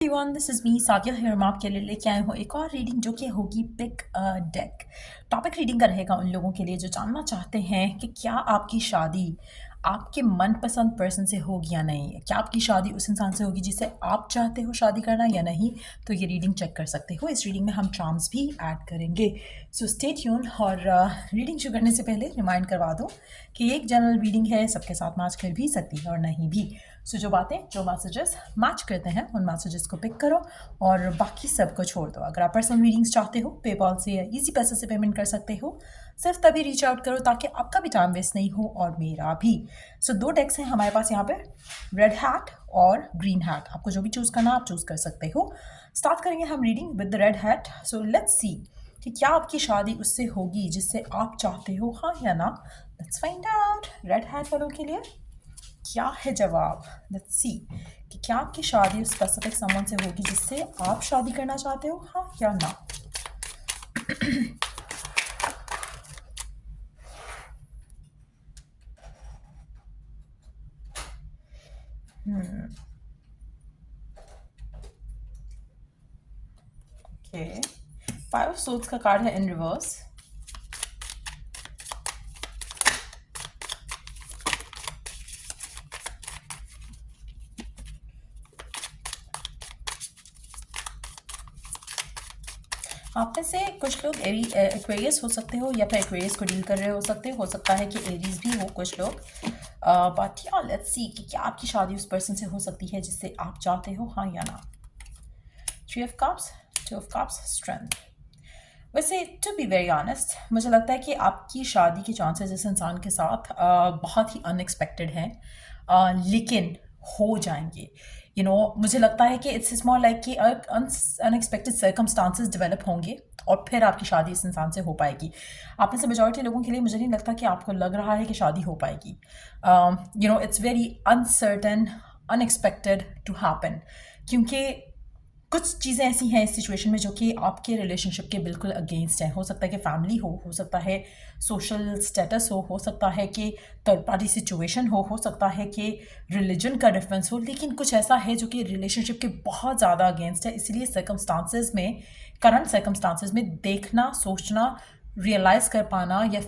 Everyone, this is me Sadia here. मैं आपके लिए लेके आई हूँ एक और रीडिंग जो कि होगी pick a deck. Topic reading का रहेगा उन लोगों के लिए जो जानना चाहते हैं कि क्या आपकी शादी आपके मनपसंद पर्सन से होगी या नहीं, क्या आपकी शादी उस इंसान से होगी जिससे आप चाहते हो शादी करना या नहीं। तो ये रीडिंग चेक कर सकते हो। इस रीडिंग में हम चार्म्स भी ऐड करेंगे। So stay tune. और रीडिंग शुरू करने से पहले रिमाइंड करवा दो कि एक जनरल रीडिंग है, सबके साथ मैच कर भी सकती है और नहीं भी। सो जो बातें जो मैसेजेस मैच करते हैं उन मैसेजेस को पिक करो और बाकी सबको छोड़ दो। अगर आप पर्सनल रीडिंग्स चाहते हो पेपॉल से या इजी पैसे से पेमेंट कर सकते हो। सिर्फ तभी रीच आउट करो ताकि आपका भी टाइम वेस्ट नहीं हो और मेरा भी। सो दो डेक्स हैं हमारे पास यहाँ पे, रेड हैट और ग्रीन हैट। आपको जो भी चूज़ करना आप चूज़ कर सकते हो। स्टार्ट करेंगे हम reading with the red hat. So let's see कि क्या आपकी शादी उससे होगी जिससे आप चाहते हो, हाँ या ना। Let's find out. Red hat वालों के लिए क्या है जवाब। लेट्स सी कि क्या आपकी शादी उस स्पेसिफिक समवन से होगी जिससे आप शादी करना चाहते हो, हाँ या ना। ओके, फाइव ऑफ सोर्ड्स का कार्ड है इन रिवर्स। आप में से कुछ लोग एक्वेरियस हो सकते हो या फिर एक्वेरियस को डील कर रहे हो सकता है कि एरीज भी हो कुछ लोग। बट या लेट्स सी कि क्या आपकी शादी उस पर्सन से हो सकती है जिससे आप चाहते हो, हाँ या ना। Three of cups, two of cups, strength. वैसे टू बी वेरी ऑनेस्ट मुझे लगता है कि आपकी शादी के चांसेस इस इंसान के साथ बहुत ही अनएक्सपेक्टेड हैं, लेकिन हो जाएंगे। मुझे लगता है कि इट्स मोर लाइक कि अनएक्सपेक्टेड सर्कमस्टांसेस डेवलप होंगे और फिर आपकी शादी इस इंसान से हो पाएगी। आप में से मेजॉरिटी लोगों के लिए मुझे नहीं लगता कि आपको लग रहा है कि शादी हो पाएगी। It's very uncertain, unexpected to happen, क्योंकि कुछ चीज़ें ऐसी हैं इस सिचुएशन में जो कि आपके रिलेशनशिप के बिल्कुल अगेंस्ट हैं। हो सकता है कि फैमिली हो सकता है सोशल स्टेटस हो सकता है कि थर्ड पार्टी सिचुएशन हो सकता है कि रिलीजन का डिफरेंस हो, लेकिन कुछ ऐसा है जो कि रिलेशनशिप के बहुत ज़्यादा अगेंस्ट है। इसीलिए सर्कमस्टांसेस में, करंट सर्कमस्टांसेस में देखना, सोचना, रियलाइज़ कर पाना या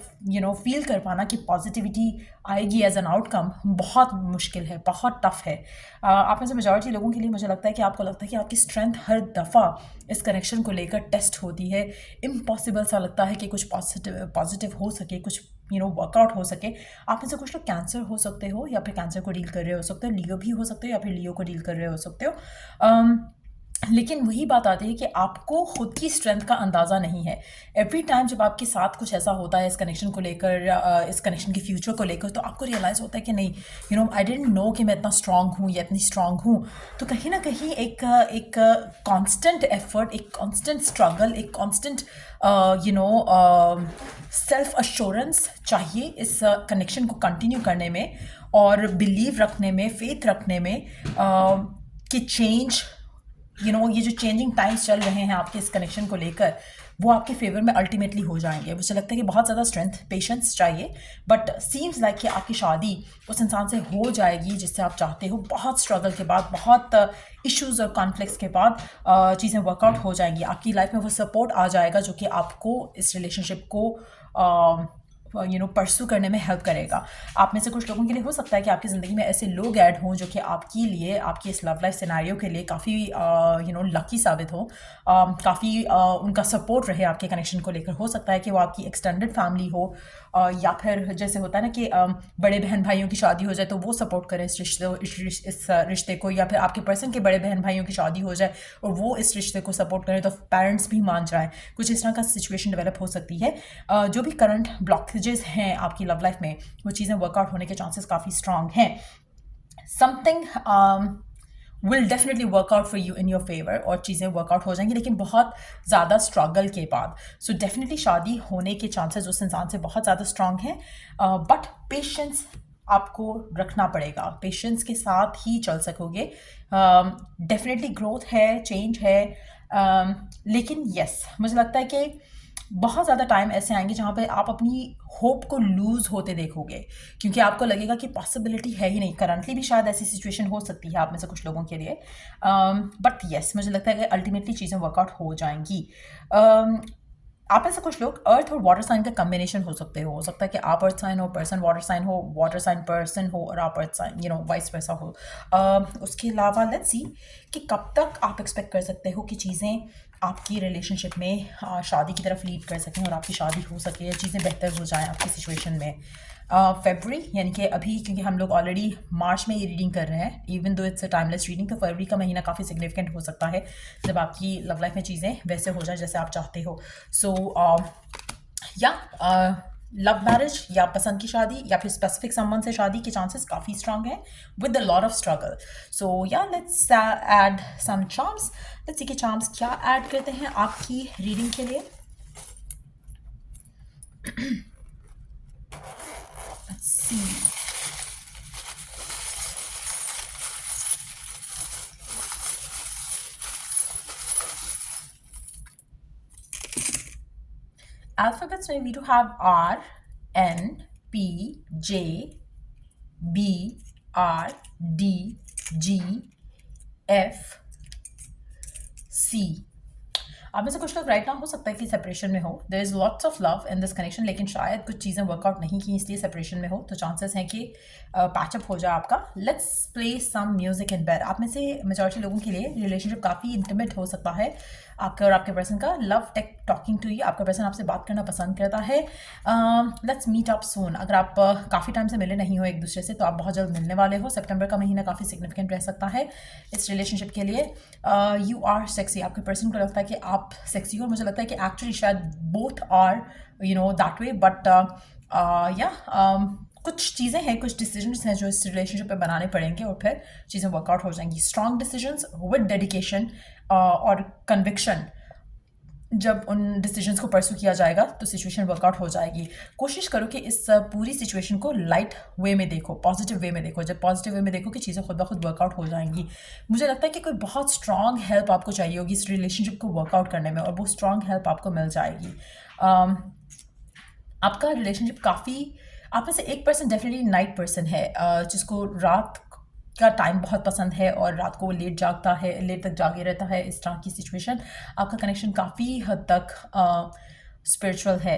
फील कर पाना कि पॉजिटिविटी आएगी एज एन आउटकम बहुत मुश्किल है, बहुत टफ है। आप में से मेजॉरिटी लोगों के लिए मुझे लगता है कि आपको लगता है कि आपकी स्ट्रेंथ हर दफ़ा इस कनेक्शन को लेकर टेस्ट होती है। इम्पॉसिबल सा लगता है कि कुछ पॉजिटिव हो सके, कुछ वर्कआउट हो सके। आप में से कुछ लोग कैंसर हो सकते हो या फिर कैंसर को डील कर रहे हो सकते हो, लियो भी हो सकते हो या फिर लियो को डील कर रहे हो सकते हो। लेकिन वही बात आती है कि आपको खुद की स्ट्रेंथ का अंदाज़ा नहीं है। एवरी टाइम जब आपके साथ कुछ ऐसा होता है इस कनेक्शन को लेकर, इस कनेक्शन के फ्यूचर को लेकर, तो आपको रियलाइज़ होता है कि नहीं, आई डिडंट नो कि मैं इतना स्ट्रांग हूँ या इतनी स्ट्रांग हूँ। तो कहीं ना कहीं एक कांस्टेंट एफर्ट, एक कांस्टेंट स्ट्रगल, एक कांस्टेंट सेल्फ अश्योरेंस चाहिए इस कनेक्शन को कंटिन्यू करने में और बिलीव रखने में, फेथ रखने में कि चेंज, ये जो चेंजिंग टाइम्स चल रहे हैं आपके इस कनेक्शन को लेकर, वो आपके फेवर में अल्टीमेटली हो जाएंगे। मुझे लगता है कि बहुत ज़्यादा स्ट्रेंथ, पेशेंस चाहिए, बट सीम्स लाइक कि आपकी शादी उस इंसान से हो जाएगी जिससे आप चाहते हो। बहुत स्ट्रगल के बाद, बहुत इश्यूज़ और कॉन्फ्लिक्ट्स के बाद चीज़ें वर्कआउट हो जाएंगी। आपकी लाइफ में वो सपोर्ट आ जाएगा जो कि आपको इस रिलेशनशिप को परसू करने में हेल्प करेगा। आप में से कुछ लोगों के लिए हो सकता है कि आपकी ज़िंदगी में ऐसे लोग ऐड हों जो कि आपके लिए, आपकी इस लव लाइफ सिनेरियो के लिए काफ़ी लकी साबित हो, काफ़ी उनका सपोर्ट रहे आपके कनेक्शन को लेकर। हो सकता है कि वो आपकी एक्सटेंडेड फैमिली हो, या फिर जैसे होता है ना कि बड़े बहन भाइयों की शादी हो जाए तो वो सपोर्ट करें इस रिश्ते को, या फिर आपके पर्सन के बड़े बहन भाइयों की शादी हो जाए और वो इस रिश्ते को सपोर्ट करें तो पेरेंट्स भी मान जाएं। कुछ इस तरह का सिचुएशन डेवलप हो सकती है। जो भी करंट ब्लॉकेजेस हैं आपकी लव लाइफ में, वो चीज़ें वर्कआउट होने के चांसेस काफ़ी स्ट्रांग हैं। Something will definitely workout for you in your favour और चीज़ें वर्कआउट हो जाएंगी, लेकिन बहुत ज़्यादा स्ट्रगल के बाद। सो डेफिनेटली शादी होने के चांसेस उस इंसान से बहुत ज़्यादा स्ट्रांग हैं, बट पेशेंस आपको रखना पड़ेगा। पेशेंस के साथ ही चल सकोगे। डेफिनेटली ग्रोथ है, चेंज है, लेकिन यस मुझे लगता है कि बहुत ज़्यादा टाइम ऐसे आएंगे जहाँ पे आप अपनी होप को लूज़ होते देखोगे, क्योंकि आपको लगेगा कि पॉसिबिलिटी है ही नहीं। करंटली भी शायद ऐसी सिचुएशन हो सकती है आप में से कुछ लोगों के लिए, बट यस मुझे लगता है कि अल्टीमेटली चीज़ें वर्कआउट हो जाएंगी। आप में से कुछ लोग अर्थ और वाटर साइन का कम्बिनेशन हो सकता है कि आप अर्थ साइन हो, पर्सन वाटर साइन पर्सन हो, और आप अर्थ साइन वाइस वर्सा हो। उसके अलावा लेट्स सी कि कब तक आप एक्सपेक्ट कर सकते हो कि चीज़ें आपकी रिलेशनशिप में शादी की तरफ लीड कर सकें और आपकी शादी हो सके या चीज़ें बेहतर हो जाएं आपकी सिचुएशन में। फरवरी यानी कि अभी, क्योंकि हम लोग ऑलरेडी मार्च में ये रीडिंग कर रहे हैं, even though it's a timeless reading, तो फरवरी का महीना काफ़ी सिग्निफिकेंट हो सकता है जब आपकी लव लाइफ में चीज़ें वैसे हो जाए जैसे आप चाहते हो। सो या लव मैरिज या पसंद की शादी या फिर स्पेसिफिक समवन से शादी के चांसेस काफ़ी स्ट्रांग है with a lot of struggle. So yeah let's add some charms. Let's see कि चार्म्स क्या ऐड करते हैं आपकी रीडिंग के लिए। Let's see. Alphabets में we do have R, N, P, J, B, R, D, G, F, C। आप में से कुछ लोग राइट नाउ हो सकता है कि सेपरेशन में हो, there is lots of love in this connection, लेकिन शायद कुछ चीज़ें वर्कआउट नहीं की इसलिए सेपरेशन में हो, तो चांसेस हैं कि पैचअप हो जाए आपका। Let's play some music in bed. आप में से मेजॉरिटी लोगों के लिए रिलेशनशिप काफ़ी इंटीमेट हो सकता है आपके और आपके पर्सन का। Love take talking to you, आपका पर्सन आपसे बात करना पसंद करता है। Let's meet up soon. अगर आप काफ़ी टाइम से मिले नहीं हो एक दूसरे से तो आप बहुत जल्द मिलने वाले हो। सितंबर का महीना काफ़ी सिग्निफिकेंट रह सकता है इस रिलेशनशिप के लिए। यू आर सेक्सी, आपके पर्सन को लगता है कि आप सेक्सी हो, और मुझे लगता है कि एक्चुअली शायद both are that way, but या कुछ चीज़ें हैं, कुछ डिसीजंस हैं जो इस रिलेशनशिप पे बनाने पड़ेंगे और फिर चीज़ें वर्कआउट हो जाएंगी। स्ट्रॉन्ग डिसीजंस विद डेडिकेशन और कन्विक्शन, जब उन डिसीजंस को परस्यू किया जाएगा तो सिचुएशन वर्कआउट हो जाएगी। कोशिश करो कि इस पूरी सिचुएशन को लाइट वे में देखो, पॉजिटिव वे में देखो। जब पॉजिटिव वे में देखो कि चीज़ें खुद ब खुद वर्कआउट हो जाएंगी। मुझे लगता है कि कोई बहुत स्ट्रॉन्ग हेल्प आपको चाहिए होगी इस रिलेशनशिप को वर्कआउट करने में, और वो स्ट्रॉन्ग हेल्प आपको मिल जाएगी। आपका रिलेशनशिप काफ़ी, आप में से एक पर्सन डेफिनेटली नाइट पर्सन है, जिसको रात का टाइम बहुत पसंद है और रात को वो लेट जागता है, लेट तक जागे रहता है। इस तरह की सिचुएशन, आपका कनेक्शन काफ़ी हद तक स्पिरिचुअल है।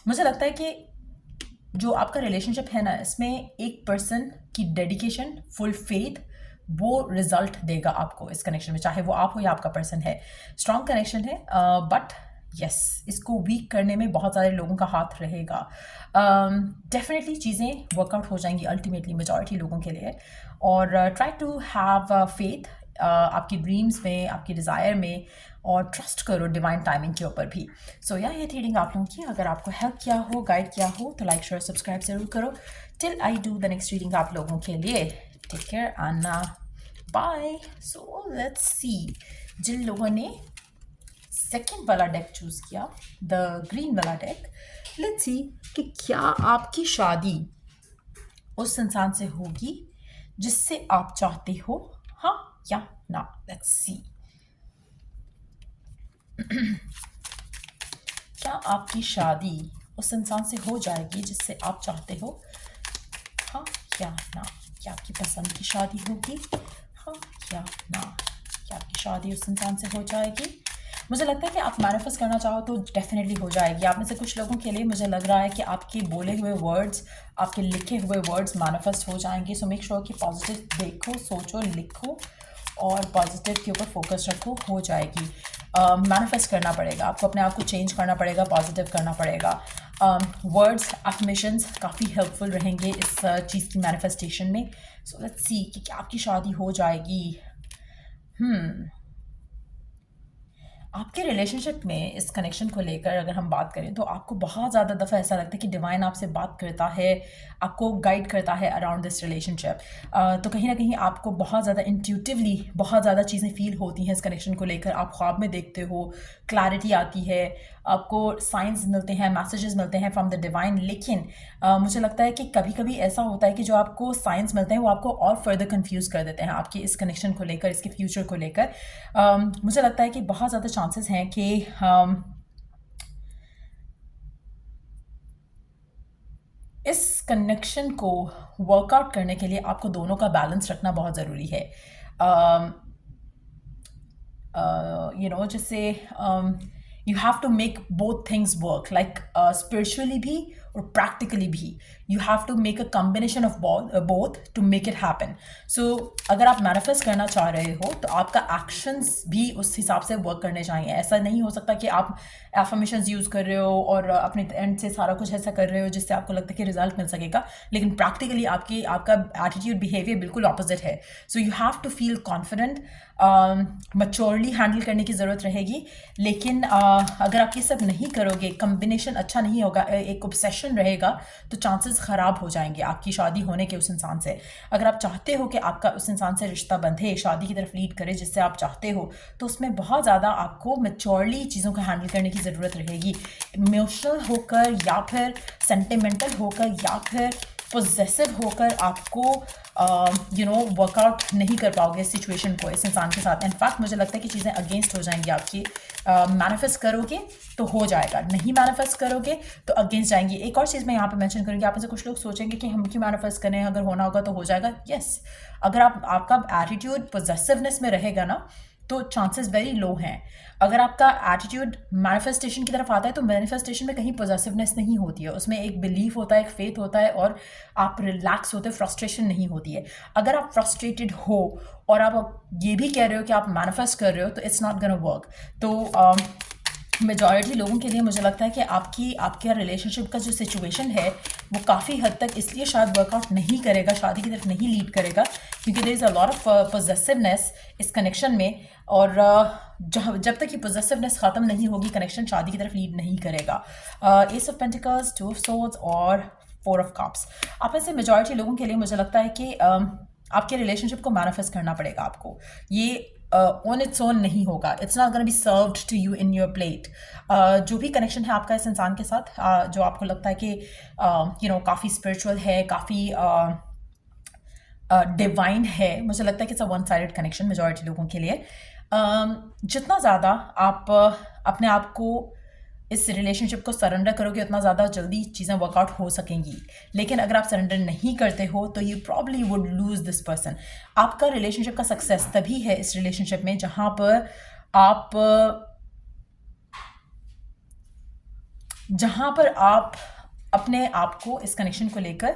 मुझे लगता है कि जो आपका रिलेशनशिप है ना, इसमें एक पर्सन की डेडिकेशन, फुल फेथ, वो रिजल्ट देगा आपको इस कनेक्शन में, चाहे वो आप हो या आपका पर्सन है। स्ट्रॉन्ग कनेक्शन है, बट यस इसको वीक करने में बहुत सारे लोगों का हाथ रहेगा। डेफिनेटली चीज़ें वर्कआउट हो जाएंगी अल्टीमेटली मेजॉरिटी लोगों के लिए। और ट्राई टू हैव फेथ आपकी ड्रीम्स में, आपकी डिज़ायर में, और ट्रस्ट करो डिवाइन टाइमिंग के ऊपर भी। सो या ये रीडिंग आप लोगों की अगर आपको हेल्प किया हो, गाइड किया हो, तो लाइक शेयर सब्सक्राइब ज़रूर करो। Till I do the next reading आप लोगों के लिए, take care Anna, bye. So let's see, जिन लोगों ने सेकेंड वाला डेक चूज़ किया, द ग्रीन वाला डेक, लेट्स सी कि क्या आपकी शादी उस इंसान से होगी जिससे आप चाहते हो, हाँ या ना। लेट्स सी क्या आपकी शादी उस इंसान से हो जाएगी जिससे आप चाहते हो, हाँ या ना। क्या आपकी पसंद की शादी होगी, हाँ या ना। क्या आपकी शादी उस इंसान से हो जाएगी। मुझे लगता है कि आप मैनिफेस्ट करना चाहो तो डेफिनेटली हो जाएगी। आप में से कुछ लोगों के लिए मुझे लग रहा है कि आपके बोले हुए वर्ड्स, आपके लिखे हुए वर्ड्स मैनिफेस्ट हो जाएंगे। सो मेक श्योर कि पॉजिटिव देखो, सोचो, लिखो और पॉजिटिव के ऊपर फोकस रखो, हो जाएगी। मैनिफेस्ट करना पड़ेगा आपको, अपने आप को चेंज करना पड़ेगा, पॉजिटिव करना पड़ेगा। वर्ड्स, एफर्मेशंस काफ़ी हेल्पफुल रहेंगे इस चीज़ की मैनिफेस्टेशन में। सो लेट्स सी कि क्या आपकी शादी हो जाएगी। आपके रिलेशनशिप में इस कनेक्शन को लेकर अगर हम बात करें तो आपको बहुत ज़्यादा दफ़ा ऐसा लगता है कि डिवाइन आपसे बात करता है, आपको गाइड करता है अराउंड दिस रिलेशनशिप। तो कहीं ना कहीं आपको बहुत ज़्यादा इंट्यूटिवली बहुत ज़्यादा चीज़ें फील होती हैं इस कनेक्शन को लेकर। आप ख्वाब में देखते हो, क्लैरिटी आती है, आपको साइंस मिलते हैं, मैसेजेस मिलते हैं फ्रॉम द डिवाइन। लेकिन मुझे लगता है कि कभी कभी ऐसा होता है कि जो आपको साइंस मिलते हैं वो आपको और फर्दर कंफ्यूज कर देते हैं आपके इस कनेक्शन को लेकर, इसके फ्यूचर को लेकर। मुझे लगता है कि बहुत ज़्यादा चांसेस हैं कि इस कनेक्शन को वर्कआउट करने के लिए आपको दोनों का बैलेंस रखना बहुत ज़रूरी है। जैसे you have to make both things work, like spiritually भी और प्रैक्टिकली भी। You have to make a combination of both to make it happen. So अगर आप मैनिफेस्ट करना चाह रहे हो तो आपका एक्शंस भी उस हिसाब से वर्क करने चाहिए। ऐसा नहीं हो सकता कि आप एफर्मेशंस यूज़ कर रहे हो और अपने एंड से सारा कुछ ऐसा कर रहे हो जिससे आपको लगता है कि रिजल्ट मिल सकेगा, लेकिन प्रैक्टिकली आपका एटीट्यूड बिहेवियर बिल्कुल ऑपोजिट है। So you have to feel confident, maturely handle करने की ज़रूरत रहेगी। लेकिन अगर आप ये सब नहीं करोगे, कम्बिनेशन अच्छा नहीं होगा, एक ऑब्सेशन रहेगा, तो चांसेस ख़राब हो जाएंगे आपकी शादी होने के उस इंसान से। अगर आप चाहते हो कि आपका उस इंसान से रिश्ता बंधे, शादी की तरफ लीड करे जिससे आप चाहते हो, तो उसमें बहुत ज़्यादा आपको मैच्योरली चीज़ों को हैंडल करने की ज़रूरत रहेगी। इमोशनल होकर या फिर सेंटिमेंटल होकर या फिर पोजेसिव होकर आपको वर्कआउट नहीं कर पाओगे इस सिचुएशन को, इस इंसान के साथ। इनफैक्ट मुझे लगता है कि चीज़ें अगेंस्ट हो जाएंगी आपकी। मैनिफेस्ट करोगे तो हो जाएगा, नहीं मैनिफेस्ट करोगे तो अगेंस्ट जाएंगी। एक और चीज़ मैं यहाँ पे मेंशन करूँगी, आप में से कुछ लोग सोचेंगे कि हम क्यों मैनिफेस्ट करें, अगर होना होगा तो हो जाएगा। यस, अगर आपका एटीट्यूड पोजेसिवनेस में रहेगा ना, तो चांसेस वेरी लो हैं। अगर आपका एटीट्यूड मैनिफेस्टेशन की तरफ आता है तो मैनिफेस्टेशन में कहीं पॉजिटिवनेस नहीं होती है, उसमें एक बिलीफ होता है, एक फेथ होता है, और आप रिलैक्स होते हो, फ्रस्ट्रेशन नहीं होती है। अगर आप फ्रस्ट्रेटेड हो और आप ये भी कह रहे हो कि आप मैनिफेस्ट कर रहे हो, तो इट्स नॉट गोना वर्क। तो मेजॉरिटी लोगों के लिए मुझे लगता है कि आपके रिलेशनशिप का जो सिचुएशन है वो काफ़ी हद तक इसलिए शायद वर्कआउट नहीं करेगा, शादी की तरफ नहीं लीड करेगा, क्योंकि there is a lot of positiveness इस कनेक्शन में। और जब तक ये पॉजिटिवनेस ख़त्म नहीं होगी, कनेक्शन शादी की तरफ लीड नहीं करेगा। S of pentacles, two of swords और फोर ऑफ कप्स। आप में से मेजॉरिटी लोगों के लिए मुझे लगता है कि आपके रिलेशनशिप को मैनिफेस्ट करना पड़ेगा आपको। ये ऑन इट्स ओन नहीं होगा, it's not gonna be served to you in your plate. जो भी कनेक्शन है आपका इस इंसान के साथ, जो आपको लगता है कि काफ़ी स्पिरिचुअल है, काफ़ी डिवाइन है, मुझे लगता है कि it's a one sided connection majority लोगों के लिए। जितना ज़्यादा आप अपने आप को इस रिलेशनशिप को सरेंडर करोगे, उतना ज़्यादा जल्दी चीज़ें वर्कआउट हो सकेंगी। लेकिन अगर आप सरेंडर नहीं करते हो तो you probably would lose this person. आपका रिलेशनशिप का सक्सेस तभी है इस रिलेशनशिप में जहाँ पर आप अपने आप को इस कनेक्शन को लेकर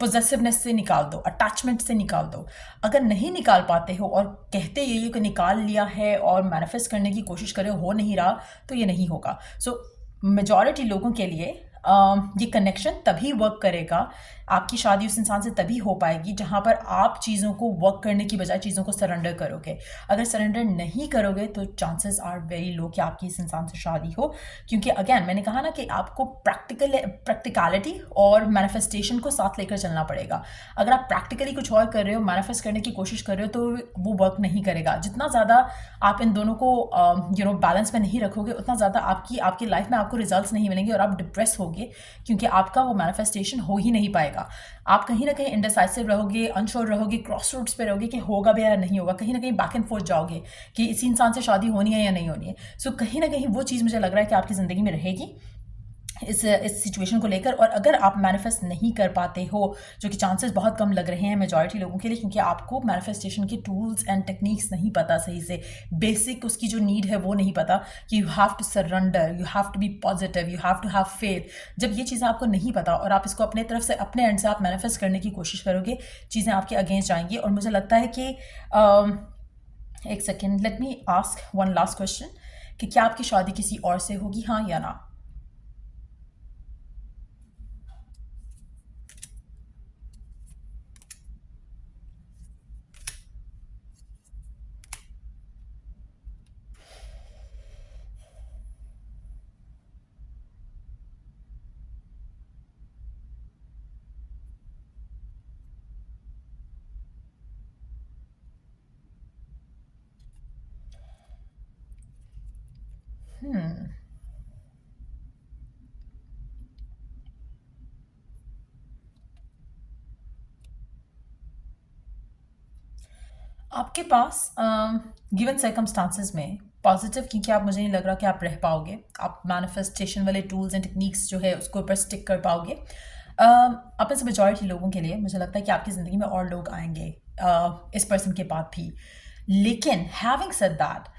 पोजेसिवनेस से निकाल दो, अटैचमेंट से निकाल दो। अगर नहीं निकाल पाते हो और कहते ये कि निकाल लिया है और मैनिफेस्ट करने की कोशिश करे, हो नहीं रहा, तो ये नहीं होगा। सो मेजॉरिटी लोगों के लिए ये कनेक्शन तभी वर्क करेगा, आपकी शादी उस इंसान से तभी हो पाएगी जहाँ पर आप चीज़ों को वर्क करने की बजाय चीज़ों को सरेंडर करोगे। अगर सरेंडर नहीं करोगे तो चांसेस आर वेरी लो कि आपकी इस इंसान से शादी हो, क्योंकि अगेन मैंने कहा ना कि आपको प्रैक्टिकलिटी और मैनिफेस्टेशन को साथ लेकर चलना पड़ेगा। अगर आप प्रैक्टिकली कुछ और कर रहे हो, मैनिफेस्ट करने की कोशिश कर रहे हो, तो वो वर्क नहीं करेगा। जितना ज़्यादा आप इन दोनों को बैलेंस में नहीं रखोगे, उतना ज़्यादा आपकी लाइफ में आपको रिजल्ट्स नहीं मिलेंगे और आप डिप्रेस होगे, क्योंकि आपका वो मैनिफेस्टेशन हो ही नहीं पाएगा। आप कहीं ना कहीं इंडिसाइसिव रहोगे, अनश्योर रहोगे, क्रॉस रोड्स पे रहोगे कि होगा भी या नहीं होगा, कहीं ना कहीं बैक एंड फोर्थ जाओगे कि इसी इंसान से शादी होनी है या नहीं होनी है। सो कहीं ना कहीं वो चीज़ मुझे लग रहा है कि आपकी ज़िंदगी में रहेगी इस सिचुएशन को लेकर। और अगर आप मैनिफेस्ट नहीं कर पाते हो, जो कि चांसेस बहुत कम लग रहे हैं मेजॉरिटी लोगों के लिए, क्योंकि आपको मैनिफेस्टेशन के टूल्स एंड टेक्निक्स नहीं पता सही से, बेसिक उसकी जो नीड है वो नहीं पता कि you have to surrender, you have to be positive, you have to have faith. जब ये चीज़ें आपको नहीं पता और आप इसको अपने तरफ से, अपने एंड से आप मैनिफेस्ट करने की कोशिश करोगे, चीज़ें आपके अगेंस्ट जाएंगी। और मुझे लगता है कि एक second, let me ask one last question, कि क्या आपकी शादी किसी और से होगी, हाँ या ना? आपके पास गिवन सर्कमस्टांसेस में पॉजिटिव, क्योंकि आप, मुझे नहीं लग रहा कि आप रह पाओगे, आप मैनिफेस्टेशन वाले टूल्स एंड टेक्निक्स जो है उसके ऊपर स्टिक कर पाओगे। आप में से मेजॉरिटी लोगों के लिए मुझे लगता है कि आपकी ज़िंदगी में और लोग आएंगे इस पर्सन के बाद भी, लेकिन हैविंग सेड दैट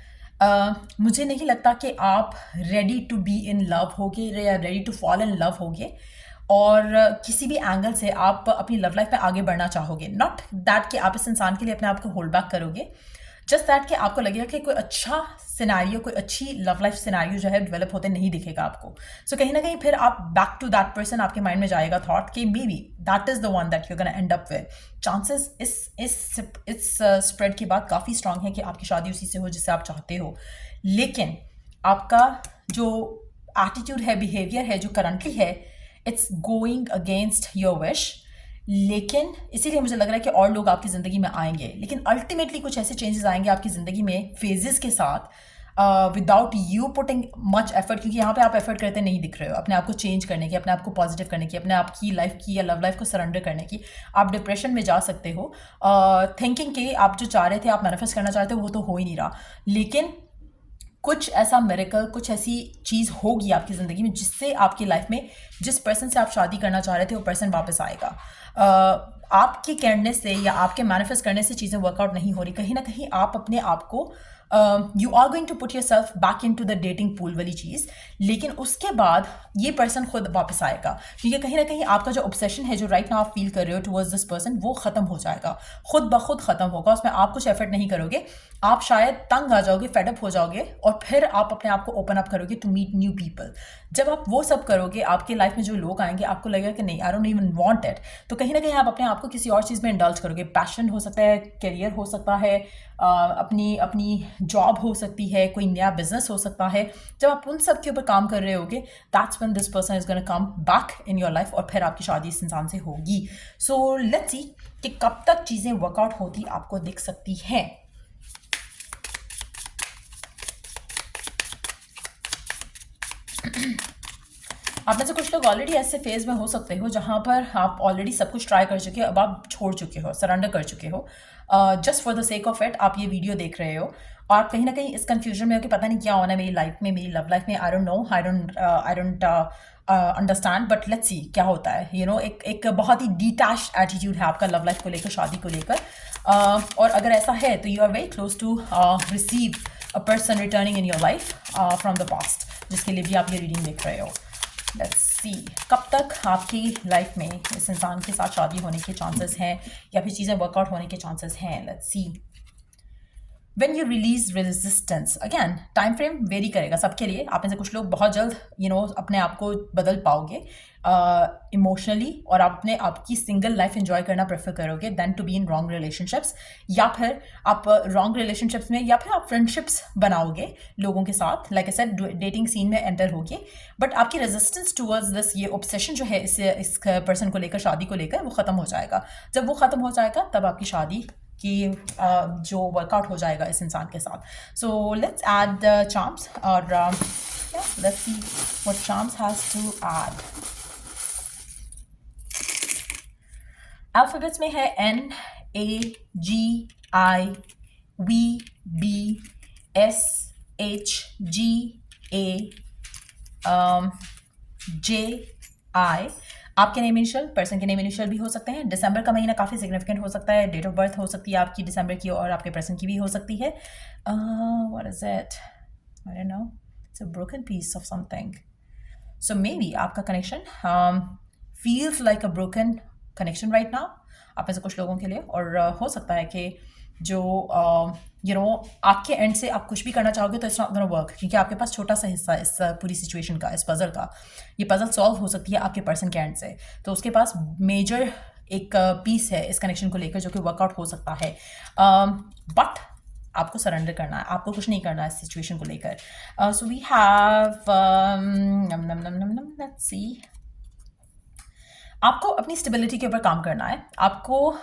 मुझे नहीं लगता कि आप ready to be in love होगे या ready to fall in love होगे और किसी भी एंगल से आप अपनी लव लाइफ में आगे बढ़ना चाहोगे। नॉट दैट कि आप इस इंसान के लिए अपने आप को होल्ड बैक करोगे, जस्ट दैट कि आपको लगेगा कि कोई अच्छा सिनेरियो, कोई अच्छी लव लाइफ सिनेरियो जो है डेवलप होते नहीं दिखेगा आपको। सो कहीं ना कहीं फिर आप बैक टू दैट पर्सन, आपके माइंड में जाएगा थॉट कि may be that is the one that you gonna and up with. Chances इस स्प्रेड की बात काफ़ी स्ट्रांग है कि आपकी शादी उसी से हो जिससे आप चाहते हो, लेकिन आपका जो एटीट्यूड है, बिहेवियर है जो करंटली है, it's going against your wish. लेकिन इसीलिए मुझे लग रहा है कि और लोग आपकी ज़िंदगी में आएंगे, लेकिन अल्टीमेटली कुछ ऐसे चेंजेस आएंगे आपकी ज़िंदगी में फेजेस के साथ, without you putting much effort, क्योंकि यहाँ पे आप एफर्ट करते नहीं दिख रहे हो अपने आप को चेंज करने की, अपने आप को पॉजिटिव करने की, अपने आप की लाइफ की या लव लाइफ को सरेंडर करने की। आप डिप्रेशन में जा सकते हो थिंकिंग कि आप जो चाह रहे थे, आप मैनिफेस्ट करना चाहते हो, वो तो हो ही नहीं रहा, लेकिन कुछ ऐसा मिरेकल, कुछ ऐसी चीज़ होगी आपकी ज़िंदगी में जिससे आपकी लाइफ में जिस पर्सन से आप शादी करना चाह रहे थे वो पर्सन वापस आएगा। आपके कहने से या आपके मैनिफेस्ट करने से चीज़ें वर्कआउट नहीं हो रही, कहीं ना कहीं आप अपने आप को you are going to put yourself back into the dating pool वाली चीज़, लेकिन उसके बाद ये पर्सन खुद वापस आएगा, क्योंकि कहीं ना कहीं आपका जो ऑब्सेशन है जो राइट नाउ आप फील कर रहे हो टुवर्ड्स दिस पर्सन, वो ख़त्म हो जाएगा, खुद ब खुद ख़त्म होगा, उसमें आप कुछ एफर्ट नहीं करोगे, आप शायद तंग आ जाओगे, फेडअप हो जाओगे और फिर आप अपने आप को ओपन अप करोगे टू मीट न्यू पीपल। जब आप वो सब करोगे, आपके लाइफ में जो लोग आएंगे, आपको लगेगा कि नहीं, I don't even want it, तो कहीं ना कहीं आप अपने आप को किसी और चीज़ में इंडल्ज करोगे। पैशन हो सकता है, करियर हो सकता है, अपनी जॉब हो सकती है, कोई नया बिजनेस हो सकता है। जब आप उन सब के ऊपर काम कर रहे होगे, that's when this person is gonna come back in your life और फिर आपकी शादी इस इंसान से होगी। सो लेट्स सी कि कब तक चीज़ें वर्कआउट होती आपको दिख सकती हैं। आप में से कुछ लोग ऑलरेडी ऐसे फेज में हो सकते हो जहाँ पर आप ऑलरेडी सब कुछ ट्राई कर चुके हो, अब आप छोड़ चुके हो, सरेंडर कर चुके हो, just for the sake of it आप ये वीडियो देख रहे हो और आप कहीं ना कहीं इस कंफ्यूजन में हो कि पता नहीं क्या होना है मेरी लाइफ में, मेरी लव लाइफ में, आई don't no, I don't understand, but let's see क्या होता है। यू नो, एक बहुत ही डिटैच्ड एटीट्यूड है आपका लव लाइफ को लेकर, शादी को लेकर, और अगर ऐसा है तो you are very close to receive a person returning in your life from the past, जिसके लिए भी आप ये रीडिंग देख रहे हो। लेट्स सी कब तक आपकी लाइफ में इस इंसान के साथ शादी होने के चांसेस हैं या फिर चीज़ें वर्कआउट होने के चांसेस हैं। Let's see when you release resistance, again time frame very करेगा सबके लिए। आप में से कुछ लोग बहुत जल्द अपने आप को बदल पाओगे इमोशनली और आप अपने आपकी सिंगल लाइफ एंजॉय करना प्रेफर करोगे then to be in wrong relationships, या फिर आप रॉन्ग रिलेशनशिप्स में या फिर आप फ्रेंडशिप्स बनाओगे लोगों के साथ, like I said dating scene में एंटर होगे, बट आपकी रेजिस्टेंस टुवर्ड्स दिस, ये ऑब्सेशन जो है इस पर्सन को लेकर, शादी को लेकर, वो ख़त्म हो जाएगा। जब वो ख़त्म हो जाएगा तब आपकी शादी कि जो वर्कआउट हो जाएगा इस इंसान के साथ। सो लेट्स ऐड चार्म्स और let's see what charms has to add. Alphabets में है NAGIVBSHGA आपके नेम इनिशियल, पर्सन के नेम इनिशियल भी हो सकते हैं। दिसंबर का महीना काफ़ी सिग्निफिकेंट हो सकता है, डेट ऑफ बर्थ हो सकती है आपकी दिसंबर की और आपके पर्सन की भी हो सकती है। What is it, I don't know, it's a broken piece of something. So maybe आपका connection feels like a broken connection right now आप में से कुछ लोगों के लिए, और हो सकता है कि जो आपके एंड से आप कुछ भी करना चाहोगे तो इट्स नॉट गोना वर्क, क्योंकि आपके पास छोटा सा हिस्सा इस पूरी सिचुएशन का, इस पजल का, ये पजल सॉल्व हो सकती है आपके पर्सन के एंड से, तो उसके पास मेजर एक पीस है इस कनेक्शन को लेकर जो कि वर्कआउट हो सकता है, बट आपको सरेंडर करना है, आपको कुछ नहीं करना है इस सिचुएशन को लेकर। So we have let's see, आपको अपनी स्टेबिलिटी के ऊपर काम करना है। आपको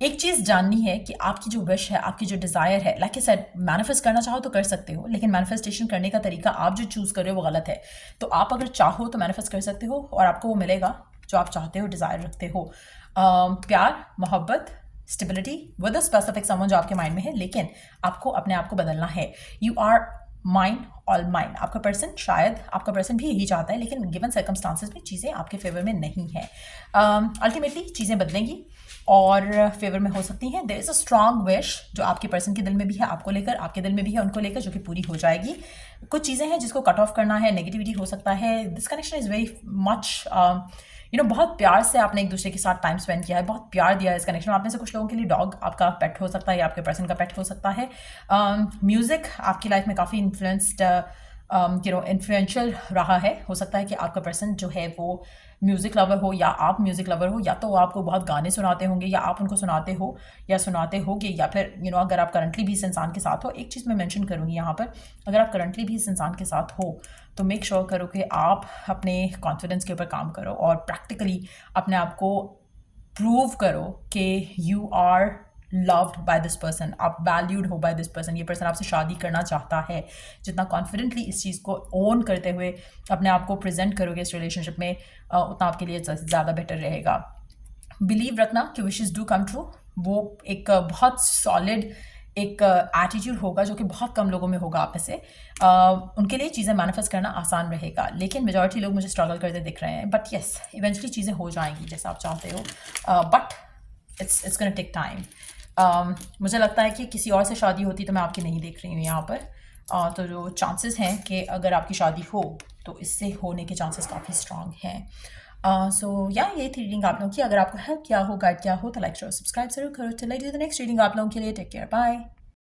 एक चीज़ जाननी है कि आपकी जो विश है, आपकी जो डिज़ायर है, लाइक आई सेड, मैनिफेस्ट करना चाहो तो कर सकते हो, लेकिन मैनिफेस्टेशन करने का तरीका आप जो चूज़ कर रहे हो वो गलत है। तो आप अगर चाहो तो मैनिफेस्ट कर सकते हो और आपको वो मिलेगा जो आप चाहते हो, डिज़ायर रखते हो। प्यार, मोहब्बत, stability with a specific someone जो आपके माइंड में है, लेकिन आपको अपने आप को बदलना है। You are mind all mind. आपका पर्सन, शायद आपका पर्सन भी यही चाहता है, लेकिन गिवन सर्कमस्टांसेस में चीज़ें आपके फेवर में नहीं है। अल्टीमेटली चीज़ें बदलेंगी और फेवर में हो सकती हैं। There is a strong wish जो आपके पर्सन के दिल में भी है आपको लेकर, आपके दिल में भी है उनको लेकर, जो कि पूरी हो जाएगी। कुछ चीज़ें हैं जिसको कट ऑफ करना है, नेगेटिविटी हो सकता है। This connection is very much बहुत प्यार से आपने एक दूसरे के साथ टाइम स्पेंड किया है, बहुत प्यार दिया है इस कनेक्शन में। आप में से कुछ लोगों के लिए डॉग आपका पेट हो सकता है या आपके पर्सन का पेट हो सकता है। म्यूज़िक आपकी लाइफ में काफ़ी इन्फ्लुएंशियल रहा है। हो सकता है कि आपका पर्सन जो है वो म्यूज़िक लवर हो या आप म्यूज़िक लवर हो, या तो वो आपको बहुत गाने सुनाते होंगे या आप उनको सुनाते हो या सुनाते होगे, या फिर अगर आप करंटली भी इस इंसान के साथ हो। एक चीज़ मैं मेंशन करूँगी यहाँ पर, अगर आप करंटली भी इस इंसान के साथ हो तो मेक श्योर करो कि आप अपने कॉन्फिडेंस के ऊपर काम करो और प्रैक्टिकली अपने आप को प्रूव करो कि you are loved by this person, आप वैल्यूड हो बाय दिस पर्सन। ये पर्सन आपसे शादी करना चाहता है। जितना कॉन्फिडेंटली इस चीज़ को ओन करते हुए अपने आप को प्रेजेंट करोगे इस रिलेशनशिप में, उतना आपके लिए ज़्यादा बेटर रहेगा। बिलीव रखना कि विशेज़ डू कम ट्रू। वो एक बहुत सॉलिड एक एटीट्यूड होगा जो कि बहुत कम लोगों में होगा आप में से। उनके लिए चीज़ें मैनिफेस्ट करना आसान रहेगा, लेकिन मेजॉरिटी लोग मुझे स्ट्रगल करते दिख रहे हैं। बट येस, इवेंचुअली चीज़ें हो जाएंगी जैसा आप चाहते हो, but it's gonna take time. मुझे लगता है कि किसी और से शादी होती तो मैं आपकी नहीं देख रही हूँ यहाँ पर। तो जो चांसेस हैं कि अगर आपकी शादी हो तो इससे होने के चांसेस काफ़ी स्ट्रांग हैं। सो यही थी रीडिंग आप लोगों की। अगर आपको हेल्प किया हो, गाइड किया हो तो लाइक शेयर सब्सक्राइब जरूर करो। चलिए द नेक्स्ट रीडिंग आप लोगों के लिए। Take care, bye.